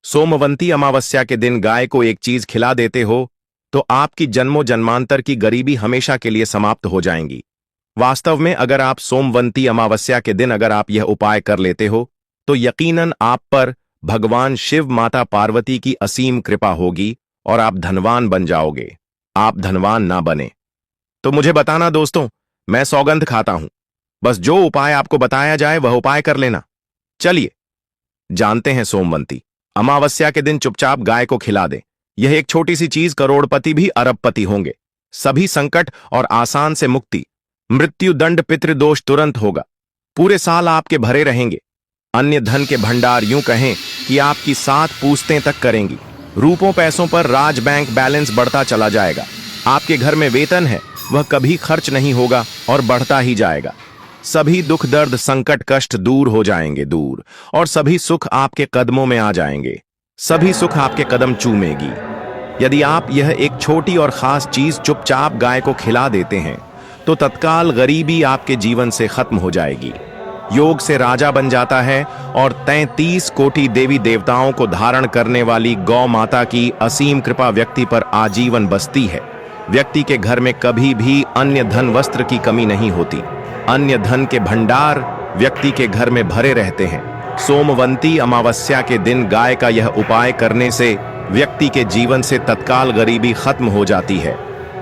सोमवंती अमावस्या के दिन गाय को एक चीज खिला देते हो तो आपकी जन्मों जन्मांतर की गरीबी हमेशा के लिए समाप्त हो जाएंगी। वास्तव में अगर आप सोमवंती अमावस्या के दिन अगर आप यह उपाय कर लेते हो तो यकीनन आप पर भगवान शिव माता पार्वती की असीम कृपा होगी और आप धनवान बन जाओगे। आप धनवान ना बने तो मुझे बताना दोस्तों, मैं सौगंध खाता हूं। बस जो उपाय आपको बताया जाए वह उपाय कर लेना। चलिए जानते हैं। सोमवंती अमावस्या के दिन चुपचाप गाय को खिला दें। यह एक छोटी सी चीज करोड़पति भी अरबपति होंगे। सभी संकट और आसान से मुक्ति, मृत्यु दंड पितृदोष तुरंत होगा। पूरे साल आपके भरे रहेंगे। अन्य धन के भंडार यूं कहें कि आपकी 7 पूछतें तक करेंगी। रूपों पैसों पर राज बैंक बैलेंस बढ़ता चला जाएगा। आपके घर में वेतन है वह कभी खर्च नहीं होगा और बढ़ता ही जाएगा। सभी दुख दर्द संकट कष्ट दूर हो जाएंगे दूर, और सभी सुख आपके कदमों में आ जाएंगे। सभी सुख आपके कदम चूमेगी। यदि आप यह एक छोटी और खास चीज चुपचाप गाय को खिला देते हैं तो तत्काल गरीबी आपके जीवन से खत्म हो जाएगी। योग से राजा बन जाता है और 33 कोटि देवी देवताओं को धारण करने वाली गौ माता की असीम कृपा व्यक्ति पर आजीवन बसती है। व्यक्ति के घर में कभी भी अन्य धन वस्त्र की कमी नहीं होती। अन्य धन के भंडार व्यक्ति के घर में भरे रहते हैं। सोमवंती अमावस्या के दिन गाय का यह उपाय करने से व्यक्ति के जीवन से तत्काल गरीबी खत्म हो जाती है।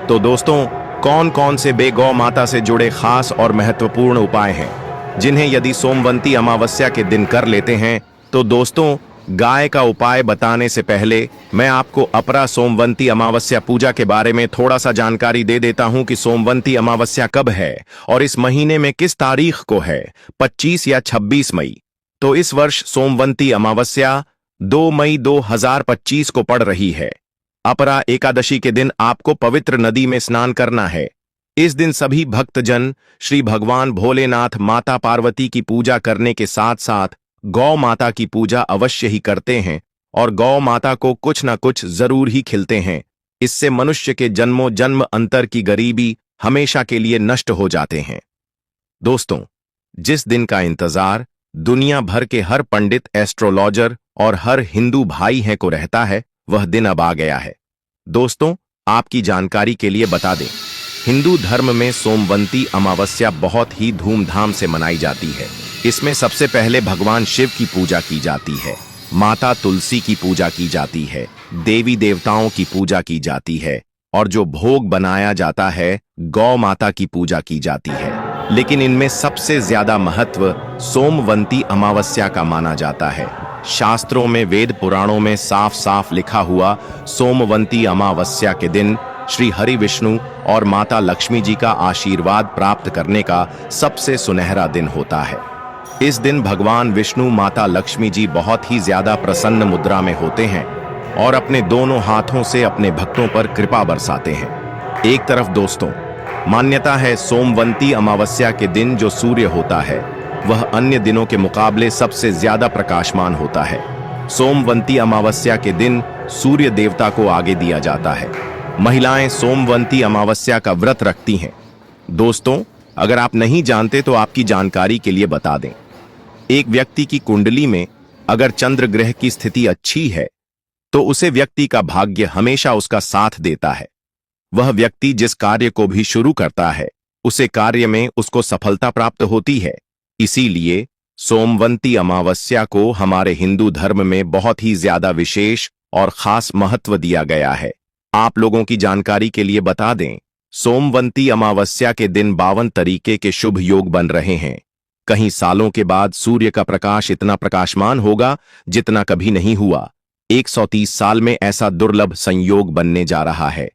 तो दोस्तों, कौन कौन से गौ माता से जुड़े खास और महत्वपूर्ण उपाय हैं जिन्हें यदि सोमवंती अमावस्या के दिन कर लेते हैं तो दोस्तों, गाय का उपाय बताने से पहले मैं आपको अपरा सोमवंती अमावस्या पूजा के बारे में थोड़ा सा जानकारी दे देता हूं कि सोमवंती अमावस्या कब है और इस महीने में किस तारीख को है, 25 या 26 मई। तो इस वर्ष सोमवंती अमावस्या 2 मई 2025 को पड़ रही है। अपरा एकादशी के दिन आपको पवित्र नदी में स्नान करना है। इस दिन सभी भक्तजन श्री भगवान भोलेनाथ माता पार्वती की पूजा करने के साथ साथ गौ माता की पूजा अवश्य ही करते हैं और गौ माता को कुछ न कुछ जरूर ही खिलते हैं। इससे मनुष्य के जन्मों जन्म अंतर की गरीबी हमेशा के लिए नष्ट हो जाते हैं। दोस्तों, जिस दिन का इंतजार दुनिया भर के हर पंडित, एस्ट्रोलॉजर और हर हिंदू भाई हैं को रहता है, वह दिन अब आ गया है। दोस्तों, आपकी जानकारी के लिए बता दें, हिंदू धर्म में सोमवंती अमावस्या बहुत ही धूमधाम से मनाई जाती है। इसमें सबसे पहले भगवान शिव की पूजा की जाती है, माता तुलसी की पूजा की जाती है, देवी देवताओं की पूजा की जाती है और जो भोग बनाया जाता है गौ माता की पूजा की जाती है। लेकिन इनमें सबसे ज्यादा महत्व सोमवंती अमावस्या का माना जाता है। शास्त्रों में, वेद पुराणों में साफ साफ लिखा हुआ सोमवंती अमावस्या के दिन श्री हरि विष्णु और माता लक्ष्मी जी का आशीर्वाद प्राप्त करने का सबसे सुनहरा दिन होता है। इस दिन भगवान विष्णु माता लक्ष्मी जी बहुत ही ज्यादा प्रसन्न मुद्रा में होते हैं और अपने दोनों हाथों से अपने भक्तों पर कृपा बरसाते हैं। एक तरफ दोस्तों, मान्यता है सोमवंती अमावस्या के दिन जो सूर्य होता है वह अन्य दिनों के मुकाबले सबसे ज्यादा प्रकाशमान होता है। सोमवंती अमावस्या के दिन सूर्य देवता को आगे दिया जाता है। महिलाएं सोमवंती अमावस्या का व्रत रखती हैं। दोस्तों, अगर आप नहीं जानते तो आपकी जानकारी के लिए बता दें, एक व्यक्ति की कुंडली में अगर चंद्र ग्रह की स्थिति अच्छी है तो उसे व्यक्ति का भाग्य हमेशा उसका साथ देता है। वह व्यक्ति जिस कार्य को भी शुरू करता है उसे कार्य में उसको सफलता प्राप्त होती है। इसीलिए सोमवंती अमावस्या को हमारे हिंदू धर्म में बहुत ही ज्यादा विशेष और खास महत्व दिया गया है। आप लोगों की जानकारी के लिए बता दें, सोमवंती अमावस्या के दिन 52 तरीके के शुभ योग बन रहे हैं। कहीं सालों के बाद सूर्य का प्रकाश इतना प्रकाशमान होगा जितना कभी नहीं हुआ। 130 साल में ऐसा दुर्लभ संयोग बनने जा रहा है।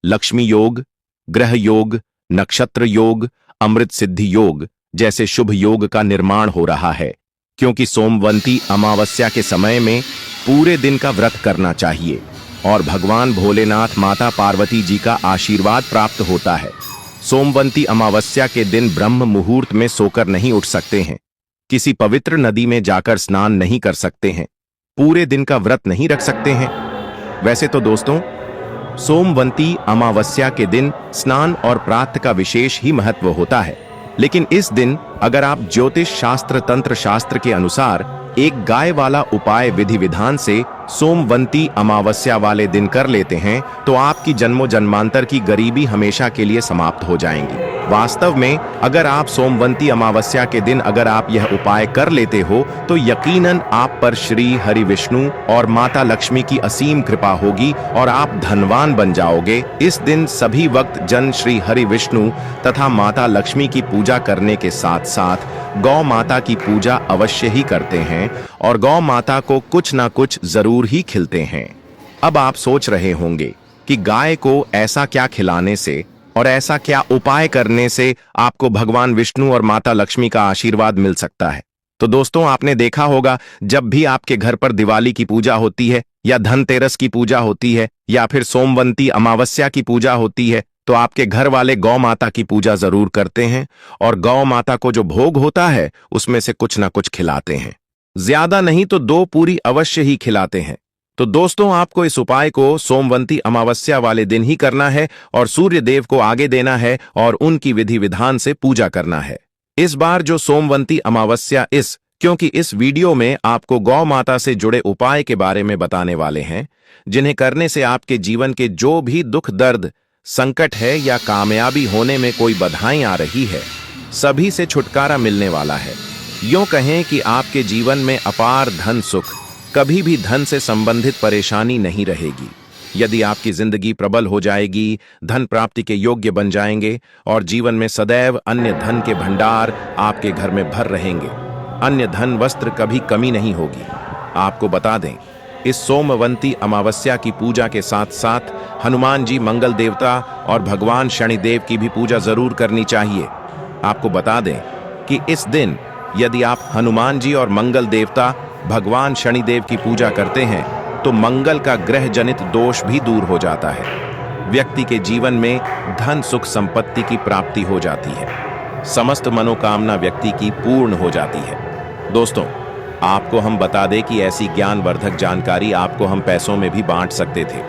लक्ष्मी योग, ग्रह योग, नक्षत्र योग, अमृत सिद्धि योग जैसे शुभ योग का निर्माण हो रहा है। क्योंकि सोमवंती अमावस्या के समय में पूरे दिन का व्रत करना चाहिए और भगवान भोलेनाथ माता पार्वती जी का आशीर्वाद प्राप्त होता है। सोमवंती अमावस्या के दिन ब्रह्म मुहूर्त में सोकर नहीं उठ सकते हैं, किसी पवित्र नदी में जाकर स्नान नहीं कर सकते हैं, पूरे दिन का व्रत नहीं रख सकते हैं। वैसे तो दोस्तों, सोमवंती अमावस्या के दिन स्नान और प्रातः का विशेष ही महत्व होता है, लेकिन इस दिन अगर आप ज्योतिष शास्त्र तंत्र शास्त्र के अनुसार एक गाय वाला उपाय विधि विधान से सोमवंती अमावस्या वाले दिन कर लेते हैं तो आपकी जन्मों जन्मांतर की गरीबी हमेशा के लिए समाप्त हो जाएंगी। वास्तव में अगर आप सोमवंती अमावस्या के दिन अगर आप यह उपाय कर लेते हो तो यकीनन आप पर श्री हरि विष्णु और माता लक्ष्मी की असीम कृपा होगी और आप धनवान बन जाओगे। इस दिन सभी वक्त जन श्री हरि विष्णु तथा माता लक्ष्मी की पूजा करने के साथ साथ गौ माता की पूजा अवश्य ही करते हैं और गौ माता को कुछ ना कुछ जरूर ही खिलते हैं। अब आप सोच रहे होंगे कि गाय को ऐसा क्या खिलाने से और ऐसा क्या उपाय करने से आपको भगवान विष्णु और माता लक्ष्मी का आशीर्वाद मिल सकता है। तो दोस्तों, आपने देखा होगा जब भी आपके घर पर दिवाली की पूजा होती है या धनतेरस की पूजा होती है या फिर सोमवंती अमावस्या की पूजा होती है तो आपके घर वाले गौ माता की पूजा जरूर करते हैं और गौ माता को जो भोग होता है उसमें से कुछ ना कुछ खिलाते हैं। ज्यादा नहीं तो 2 पूरी अवश्य ही खिलाते हैं। तो दोस्तों, आपको इस उपाय को सोमवंती अमावस्या वाले दिन ही करना है और सूर्य देव को आगे देना है और उनकी विधि विधान से पूजा करना है। इस बार जो सोमवंती अमावस्या क्योंकि इस वीडियो में आपको गौ माता से जुड़े उपाय के बारे में बताने वाले हैं जिन्हें करने से आपके जीवन के जो भी दुख दर्द संकट है या कामयाबी होने में कोई बाधाएं आ रही है, सभी से छुटकारा मिलने वाला है। यूं कहें कि आपके जीवन में अपार धन सुख, कभी भी धन से संबंधित परेशानी नहीं रहेगी। यदि आपकी जिंदगी प्रबल हो जाएगी, धन प्राप्ति के योग्य बन जाएंगे और जीवन में सदैव अन्य धन के भंडार आपके घर में भर रहेंगे। अन्य धन वस्त्र कभी कमी नहीं होगी। आपको बता दें, इस सोमवंती अमावस्या की पूजा के साथ साथ हनुमान जी मंगल देवता और भगवान शनिदेव की भी पूजा जरूर करनी चाहिए। आपको बता दें कि इस दिन यदि आप हनुमान जी और मंगल देवता भगवान शनिदेव की पूजा करते हैं तो मंगल का ग्रह जनित दोष भी दूर हो जाता है। व्यक्ति के जीवन में धन सुख संपत्ति की प्राप्ति हो जाती है। समस्त मनोकामना व्यक्ति की पूर्ण हो जाती है। दोस्तों, आपको हम बता दें कि ऐसी ज्ञानवर्धक जानकारी आपको हम पैसों में भी बांट सकते थे,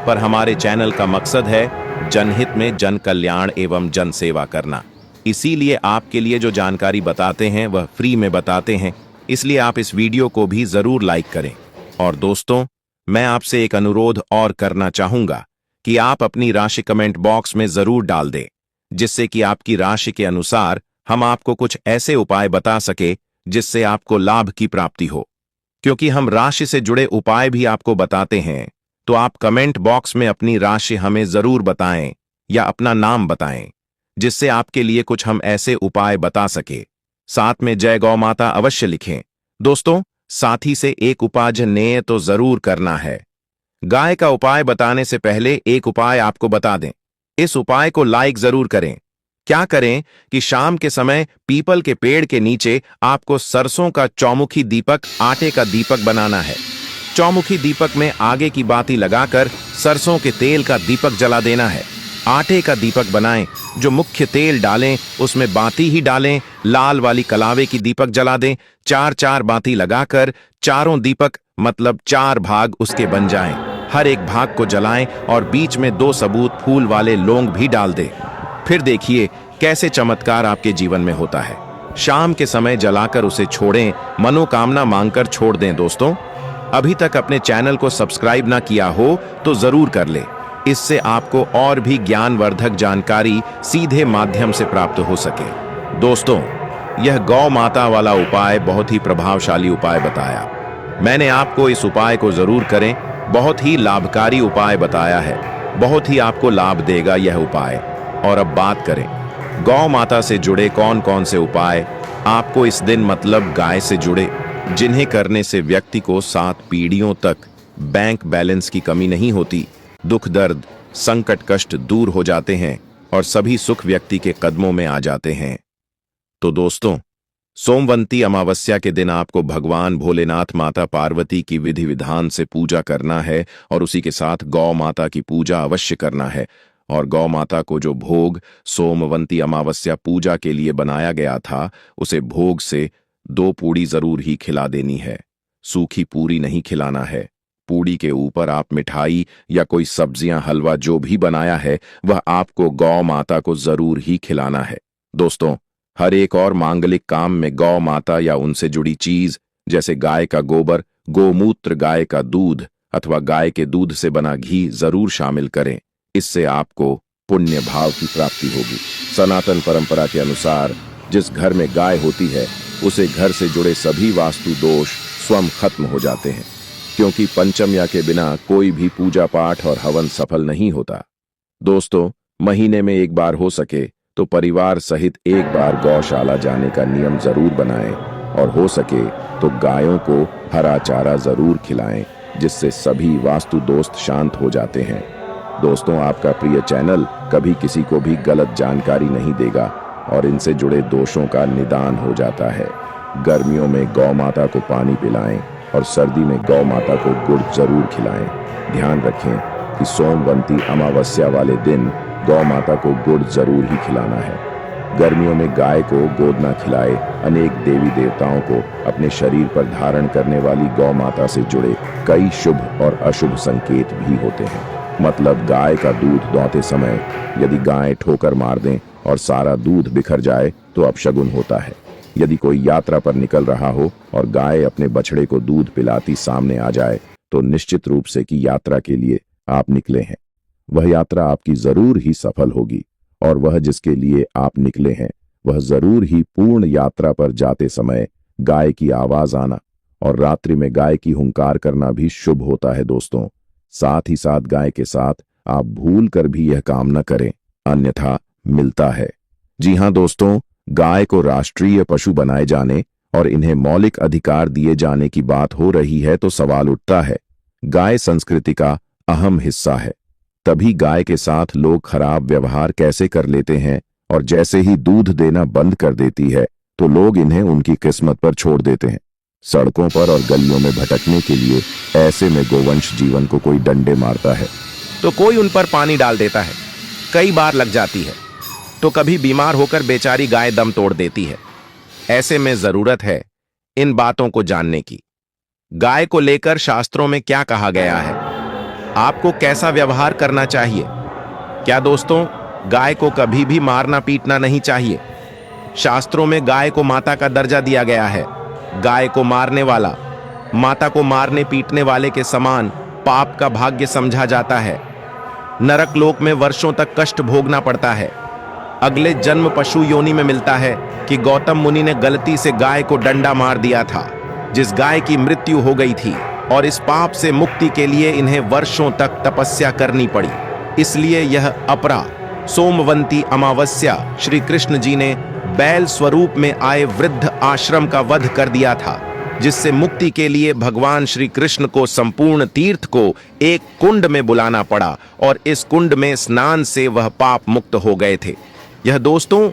पर हमारे चैनल का मकसद है जनहित में जन कल्याण एवं जन सेवा करना। इसीलिए आपके लिए जो जानकारी बताते हैं वह फ्री में बताते हैं, इसलिए आप इस वीडियो को भी जरूर लाइक करें। और दोस्तों, मैं आपसे एक अनुरोध और करना चाहूंगा कि आप अपनी राशि कमेंट बॉक्स में जरूर डाल दें, जिससे कि आपकी राशि के अनुसार हम आपको कुछ ऐसे उपाय बता सके जिससे आपको लाभ की प्राप्ति हो। क्योंकि हम राशि से जुड़े उपाय भी आपको बताते हैं, तो आप कमेंट बॉक्स में अपनी राशि हमें जरूर बताएं या अपना नाम बताएं, जिससे आपके लिए कुछ हम ऐसे उपाय बता सके। साथ में जय गौ माता अवश्य लिखें। दोस्तों, साथी से एक उपाय ने तो जरूर करना है। गाय का उपाय बताने से पहले एक उपाय आपको बता दें। इस उपाय को लाइक जरूर करें। क्या करें कि शाम के समय पीपल के पेड़ के नीचे आपको सरसों का चौमुखी दीपक, आटे का दीपक बनाना है। चौमुखी दीपक में आगे की बाती लगाकर सरसों के तेल का दीपक जला देना है। आटे का दीपक बनाएं, जो मुख्य तेल डालें उसमें बाती ही डालें। लाल वाली कलावे की दीपक जला दें। 4-4 बाती लगाकर चारों दीपक मतलब 4 भाग उसके बन जाएं। हर एक भाग को जलाएं और बीच में 2 सबूत फूल वाले लौंग भी डाल दें। फिर देखिए कैसे चमत्कार आपके जीवन में होता है। शाम के समय जलाकर उसे छोड़ें, मनोकामना मांगकर छोड़ दें। दोस्तों, अभी तक अपने चैनल को सब्सक्राइब ना किया हो तो जरूर कर ले। इससे आपको और भी ज्ञानवर्धक जानकारी सीधे माध्यम से प्राप्त हो सके। दोस्तों, यह गौ माता वाला उपाय बहुत ही प्रभावशाली उपाय बताया। मैंने आपको इस उपाय को जरूर करें, बहुत ही लाभकारी उपाय बताया है। बहुत ही आपको लाभ देगा यह उपाय। और अब बात करें गौ माता से जुड़े कौन कौन से उपाय आपको इस दिन मतलब गाय से जुड़े, जिन्हें करने से व्यक्ति को 7 पीढ़ियों तक बैंक बैलेंस की कमी नहीं होती, दुख दर्द संकट कष्ट दूर हो जाते हैं और सभी सुख व्यक्ति के कदमों में आ जाते हैं। तो दोस्तों, सोमवंती अमावस्या के दिन आपको भगवान भोलेनाथ माता पार्वती की विधि विधान से पूजा करना है और उसी के साथ गौ माता की पूजा अवश्य करना है। और गौ माता को जो भोग सोमवंती अमावस्या पूजा के लिए बनाया गया था, उसे भोग से 2 पूड़ी जरूर ही खिला देनी है। सूखी पूरी नहीं खिलाना है। पूड़ी के ऊपर आप मिठाई या कोई सब्जियां, हलवा जो भी बनाया है वह आपको गौ माता को जरूर ही खिलाना है। दोस्तों, हर एक और मांगलिक काम में गौ माता या उनसे जुड़ी चीज जैसे गाय का गोबर, गोमूत्र, गाय का दूध अथवा गाय के दूध से बना घी जरूर शामिल करें। इससे आपको पुण्य भाव की प्राप्ति होगी। सनातन परंपरा के अनुसार जिस घर में गाय होती है उसे घर से जुड़े सभी वास्तु दोष स्वयं खत्म हो जाते हैं, क्योंकि पंचम्या के बिना कोई भी पूजा पाठ और हवन सफल नहीं होता। दोस्तों, महीने में एक बार हो सके तो परिवार सहित एक बार गौशाला जाने का नियम जरूर बनाएं और हो सके तो गायों को हरा चारा जरूर खिलाएं, जिससे सभी वास्तु दोष शांत हो जाते हैं। दोस्तों, आपका प्रिय चैनल कभी किसी को भी गलत जानकारी नहीं देगा और इनसे जुड़े दोषों का निदान हो जाता है। गर्मियों में गौ माता को पानी पिलाएं और सर्दी में गौ माता को गुड़ जरूर खिलाएं। ध्यान रखें कि सोमवंती अमावस्या वाले दिन गौ माता को गुड़ जरूर ही खिलाना है। गर्मियों में गाय को गोदना खिलाए। अनेक देवी देवताओं को अपने शरीर पर धारण करने वाली गौ माता से जुड़े कई शुभ और अशुभ संकेत भी होते हैं। मतलब गाय का दूध दोहते समय यदि गाय ठोकर मार दें और सारा दूध बिखर जाए तो अपशगुन होता है। यदि कोई यात्रा पर निकल रहा हो और गाय अपने बछड़े को दूध पिलाती सामने आ जाए तो निश्चित रूप से कि यात्रा के लिए आप निकले हैं, वह यात्रा आपकी जरूर ही सफल होगी और वह जिसके लिए आप निकले हैं वह जरूर ही पूर्ण यात्रा पर जाते समय गाय की आवाज आना और रात्रि में गाय की हुंकार करना भी शुभ होता है। दोस्तों, साथ ही साथ गाय के साथ आप भूल कर भी यह काम न करें, अन्यथा मिलता है। जी हां दोस्तों, गाय को राष्ट्रीय पशु बनाए जाने और इन्हें मौलिक अधिकार दिए जाने की बात हो रही है तो सवाल उठता है, गाय संस्कृति का अहम हिस्सा है, तभी गाय के साथ लोग खराब व्यवहार कैसे कर लेते हैं और जैसे ही दूध देना बंद कर देती है तो लोग इन्हें उनकी किस्मत पर छोड़ देते हैं। सड़कों पर और गलियों में भटकने के लिए ऐसे में गोवंश जीवन को कोई डंडे मारता है तो कोई उन पर पानी डाल देता है, कई बार लग जाती है, तो कभी बीमार होकर बेचारी गाय दम तोड़ देती है। ऐसे में जरूरत है इन बातों को जानने की। गाय को लेकर शास्त्रों में क्या कहा गया है, आपको कैसा व्यवहार करना चाहिए। क्या दोस्तों, गाय को कभी भी मारना पीटना नहीं चाहिए। शास्त्रों में गाय को माता का दर्जा दिया गया है। गाय को मारने वाला माता को मारने पीटने वाले के समान पाप का भाग्य समझा जाता है। नरक लोक में वर्षों तक कष्ट भोगना पड़ता है। अगले जन्म पशु योनि में मिलता है कि गौतम मुनि ने गलती से गाय को डंडा मार दिया था, जिस गाय की मृत्यु हो गई थी, और इस पाप से मुक्ति के लिए इन्हें वर्षों तक तपस्या करनी पड़ी। इसलिए यह अपरा सोमवंती अमावस्या श्री कृष्ण जी ने बैल स्वरूप में आए वृद्ध आश्रम का वध कर दिया था, जिससे मुक्ति के लिए भगवान श्री कृष्ण को संपूर्ण तीर्थ को एक कुंड में बुलाना पड़ा और इस कुंड में स्नान से वह पाप मुक्त हो गए थे। यह दोस्तों